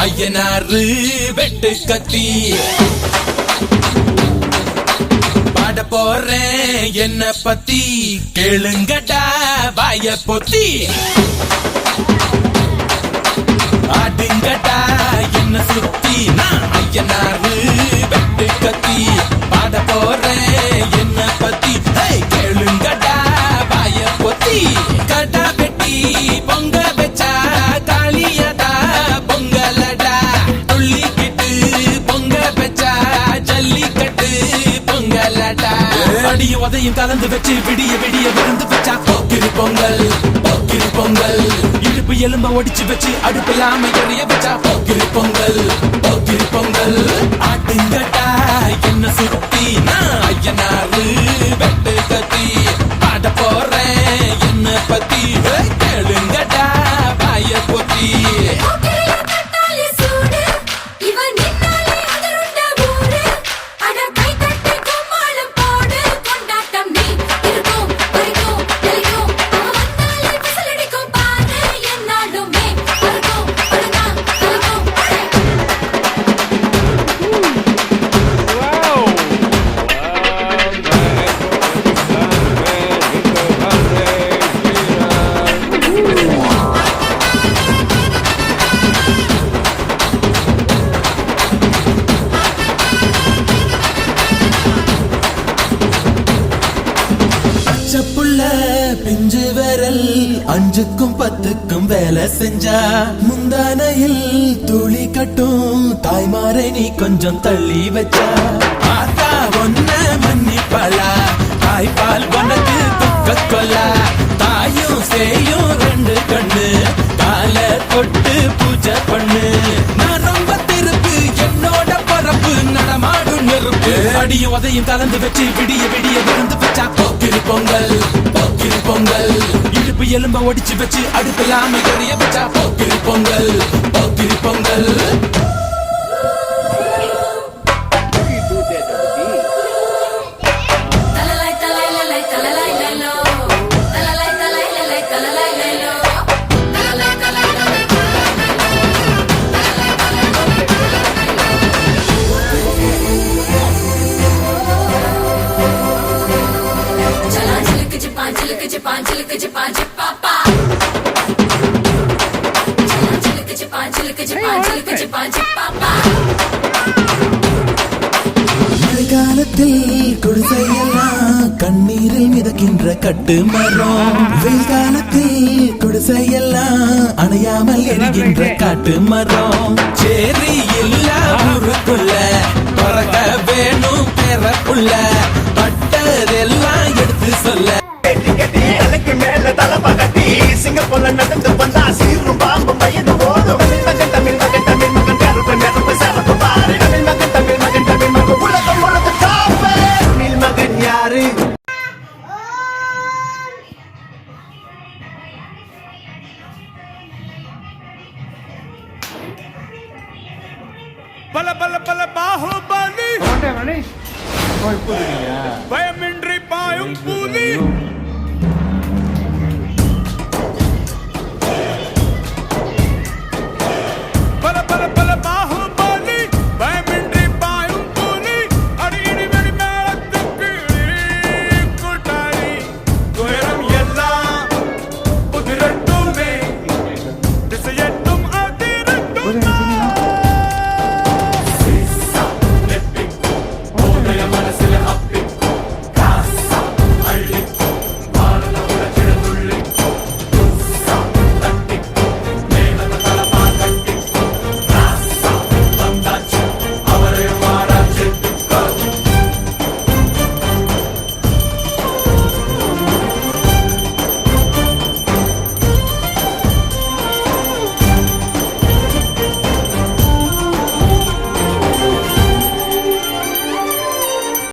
ஐயனாறு வெட்டு கத்தி பாட போறேன் என்ன பத்தி கேளுங்கடா வாய பொத்தி ஆடுங்கடா என்ன சுத்தி நான் ஐயனாறு வெட்டு கத்தி பாட போறேன் என்ன பத்தி கேளுங்கடா வாய பொத்தி கடா வெட்டி பொங்க வச்சா காளியதா பொங்கலடா துள்ளிக்கிட்டு பொங்க வச்சா ஜல்லிக்கட்டு பொங்கலடா அடிய உதையும் கலந்து வச்சு விடிய விடிய விருந்து வச்சா போக்கிரி பொங்கல் போக்கிரி பொங்கல் இடுப்பு எலும்ப ஒடிச்சு வச்சு அடுப்பில்லாம எறிய வச்சா போக்கிரி பொங்கல் போக்கிரி பொங்கல் ஆட்டுங்கட்டா என்ன சுத்தி நான் ஐயனாறு வெட்டு கத்தி பாட போறேன் என்ன பத்தி கேளுங்கடா வாய பொத்தி பிஞ்சு விரல் 5க்கும் 10க்கும் வேலை செஞ்சா முந்தானையில் துளி கட்டும் தாய்மாரை நீ கொஞ்சம் தள்ளி வச்சா ஆத்தா ஒன்ன மன்னிப்பலா தாய்பால் உனக்கு துக்க கொல்லா தாயும் சேயும் 2 கண்ணு கால தொட்டு பூஜை பண்ணு நான் ரொம்ப திருப்பு என்னோட பரப்பு நடமாடும் நெருப்பு அடிய உதையும் கலந்து வச்சு விடிய விடிய விருந்து வச்சா போக்கிரி பொங்கல் போக்கிரி பொங்கல் இடுப்பு எலும்ப ஒடிச்சு வச்சு அடுப்பில்லாம எறிய வச்சா போக்கிரி பொங்கல் போக்கிரி பொங்கல் மழைக்காலத்தில் குடிசையெல்லாம் கண்ணீரில் மிதக்கின்ற கட்டு மரம் வெயில் காலத்தில் குடிசையெல்லாம் அணையாமல் எரிகின்ற காட்டு மரம் சேரி இல்ல ஊருக்குள்ள பறக்க வேணும் பெறப்புள்ள பட்டதெல்லாம் எடுத்து சொல்ல தலைக்கு மேல தலபகட்டி சிங்கப்பூர்ல நடந்து வந்தா சீரும் பாம்பு வயது ஓடும் மகன் தமிழ் மகன் தமிழ் மகன் கருப்பு நெருப்பு சிறப்பு பாரு தமிழ் மகன் தமிழ் மகன் தமிழ் மகன் உலகம் உலக காப்பே தமிழ் மகன் யாரு பல பல பல பாகுபலி பயமின்றி பாயும் புலி பல பல பல பாகுபலி பயமின்றி பாயும் புலி அடியடி வெடி மேளத்துக்கு கூட்டாளி துயரம் எல்லாம் புதிரட்டுமே திசையட்டும் அதிரட்டும் மனசு